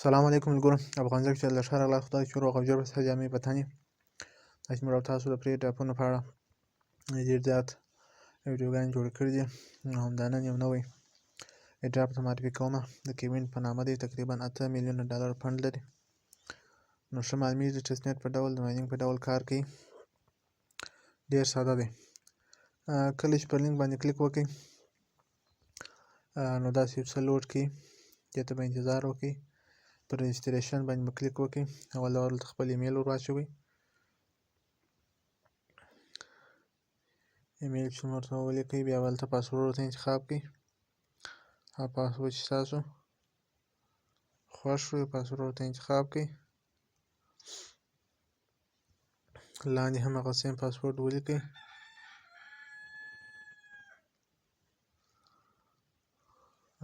سلام علیکم ملګرو افغانستان کې له ښاره راغلا خدای چې روغ او جوړ اوسه جامې په تن یې دا چې موږ او تاسو د پرې ټاپونو په اړه ډېر زیات ویډیوګانې جوړې کړي دي او همدا نن یو نوی ایډراپ ته معرفي کومه د کوین په نامه دی تقریبا 8 میلیونه ډالر فنډ لري نو ښه معلومیږي د ټیسټ نیټ په ډول د ماینینګ په ډول کار کوي ډېر ساده دی کله چې پر لینک باندې کلیک وکړئ نو داسې یو څه لوډ کوي دې ته به انتظار وکړئ پر رجسټریشن باندې به کلیک وکړئ اول دلته خپل ایمیل ور واچوئ ایمیل چې ورته ولیکئ بیا به هلته پاسورډ ورته انتخاب کړئ هغه پاسورډ چې ستاسو خوښ وي پاسورډ ورته انتخاب کړئ لاندې هم هغه سیم پاسورډ ولیکئ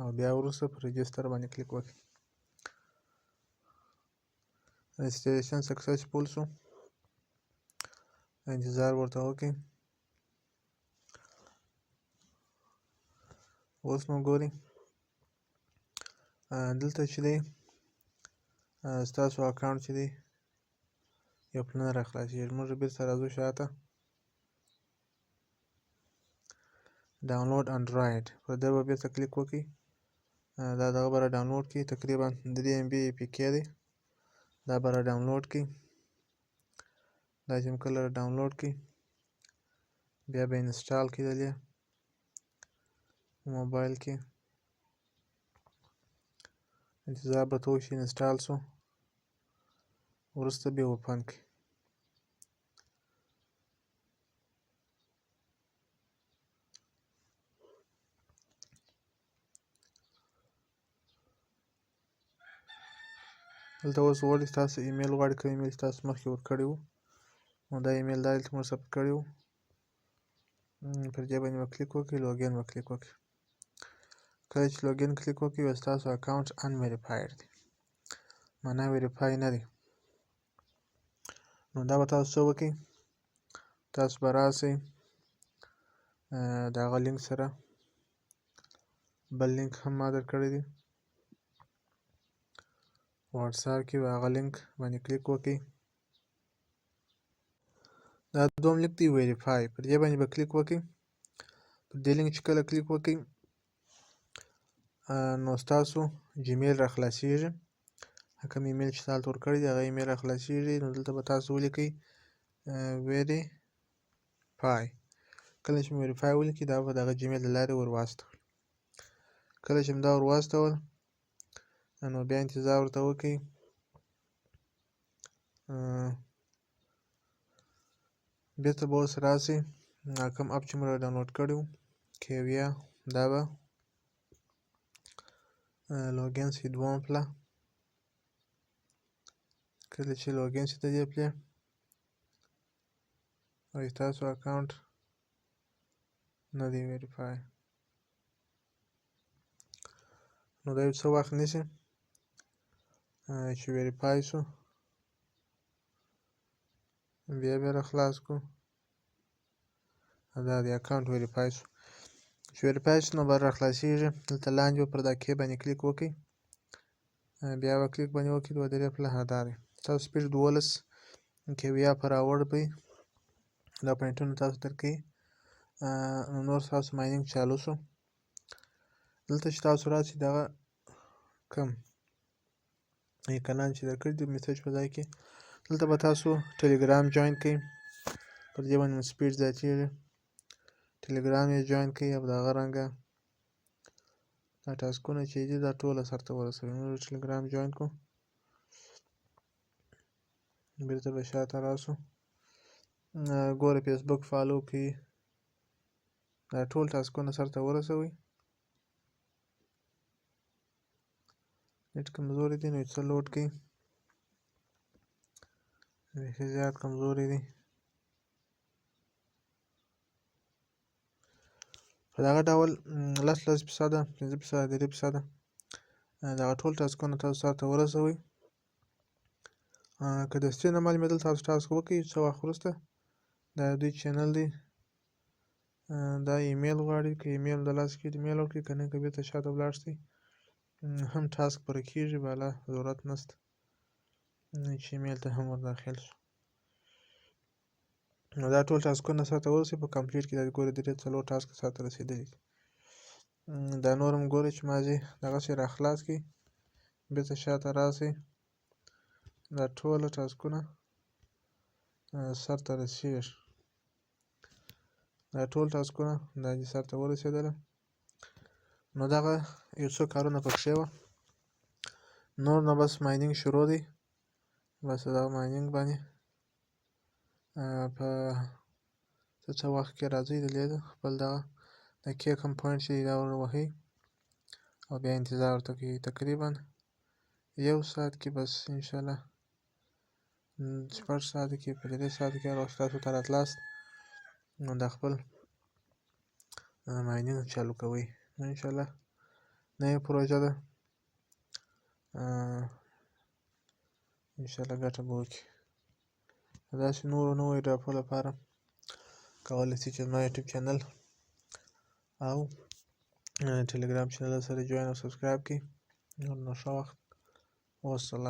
او بیا وروسته پر رجسټر باندې کلیک وکړئ رجسټریشن سکسسفول شو انتظار ورته وکړئ اوس نو ګورئ دلته چې دی ستاسو اکاونټ چې دی یو پلن راخلاصېږي موږ بېرته راځو شاته ډاونلوډ انډرایډ پر دې به بېرته کلیک وکړئ دا دغه به را ډاونلوډ کړي تقریبا 3 MB APK دی دا به را ډاونلوډ کړي دا چې کله را ډاونلوډ کړي بیا به انسټال کړي دلې موبایل کې انتظار به ورته وشي انسټال شو وروسته بیا اوپن کړئ دلته اوس غواړي ستاسو ایمیل غواړي کوم ایمیل چې تاسو مخکې ورکړی وو نو دا ایمیل دا دلته موږ ثبت کړی وو پر دې باندې به کلیک وکړئ لوګین به کلیک وکړئ کله چې لوګین کلیک وکړئ بیا ستاسو اکاونټ انویریفاید دی معنا ویریفای نه دی نو دا به تاسو څه وکړئ تاسو به راسئ د هغه لینک سره بل لینک هم ما درکړی دی واتساپ کې به هغه لینک باندې کلیک وکړئ دا دوم لیک دی ویریفای پر دې باندې به کلیک وکړئ پر دې لینک چې کله کلیک وکړئ نو ستاسو جیمیل را خلاصېږي کوم ایمیل چې تاسو ورکړی دی هغه ایمیل را خلاصېږي نو دلته به تاسو ولیکئ ویریفای کله چې ویریفای ولیکئ دا به د هغه جیمیل له لارې ور واستول کله چې دا ور واستول نو بیا انتظار ورته وکړئ بېرته به اوس راسئ کوم اپ چې مو را ډاونلوډ کړی و کیویا دا به لوګین شي دوم پله کله چې لوګین شي د دې پلې او ستاسو اکاونټ نه دی ویریفای نو دا یو څه وخت نیسي چې ویریفای شو بیا را خلاص کړو دا د اکاونټ ویریفای شو چې ویریفای شو نو به را خلاصېږي دلته لاندې به پر دا کې باندې کلیک وکړئ بیا به کلیک باندې وکړئ 2 پله دا دی تاسو سپیډ 12 کیویا پر راوړ به دا پوینټونه تاسو درکوي نور ستاسو ماینینګ چالو شو دلته چې تاسو راسئ دغه کوم ایکنان چې درکړي دي میسج په ځای کې دلته به تاسو ټلګرام جوین کړئ پر دې باندې مو سپیډ زیاتېږي ټلګرام یې جوین کړئ او د هغه رنګه دا ټاسکونه چې دي دا ټوله سرته ورسوئ موږ ټلګرام جوین کړو بېرته به شاته راسو ګوره فیسبوک فالو کړئ دا ټول ټاسکونه سرته ورسوئ نیټ کمزوری دی نو څه لوډ کړئ بیخي زیات کمزوری دی په دغه ډول 10% 15% 3% دغه ټول ټاسکونه تاسو سرته ورسوئ که دستي نه معلومېدل تاسو ټاسک وکړئ څه وخت وروسته دا دوی چینل دی دا ایمیل غواړي که ایمیل د لاس کې ایمیل ورکړئ که نه که بېرته شاته ولاړ شئ هم ټاسک پوره کېږي بالا ضرورت نشته چې ایمیل ته هم ور داخل شو. نو دا ټول ټاسکونه سرته ورسوي په کمپلیټ کې دا ګوري 3-4 ټاسک سرته رسېدلي دي. دا نور هم ګورئ چې مازې دغسې راخلاص کړئ بېرته شاته راسئ دا ټوله ټاسکونه سرته رسېږي. دا ټول ټاسکونه دا دې سرته ورسېدله. نو دغه یو څو کارونه پکښې وه نور نو بس ماینینګ شروع دی. بس دغه ماینینګ باندې په څه وخت کې راځئ دلې ده خپل دغه د کې کوم پوینټ چې دی دا ور وهئ او بیا انتظار ورته کوئ. تقریبا 1 ساعت کې بس انشاءالله 6 ساعته کې په 3 ساعته کې هر وخت تاسو ته راتلاست نو دا خپل ماینینګ چالو کوئ. انشاءالله نوې پروژه ده انشاءالله ګټه به وکړي. داسې نورو نوو ایډاپو لپاره کولی شئ چې زما یوټیوب چینل او ټلګرام چینل سره جوین او سبسکرایب کړئ. نور نو ښه وخت والسلام.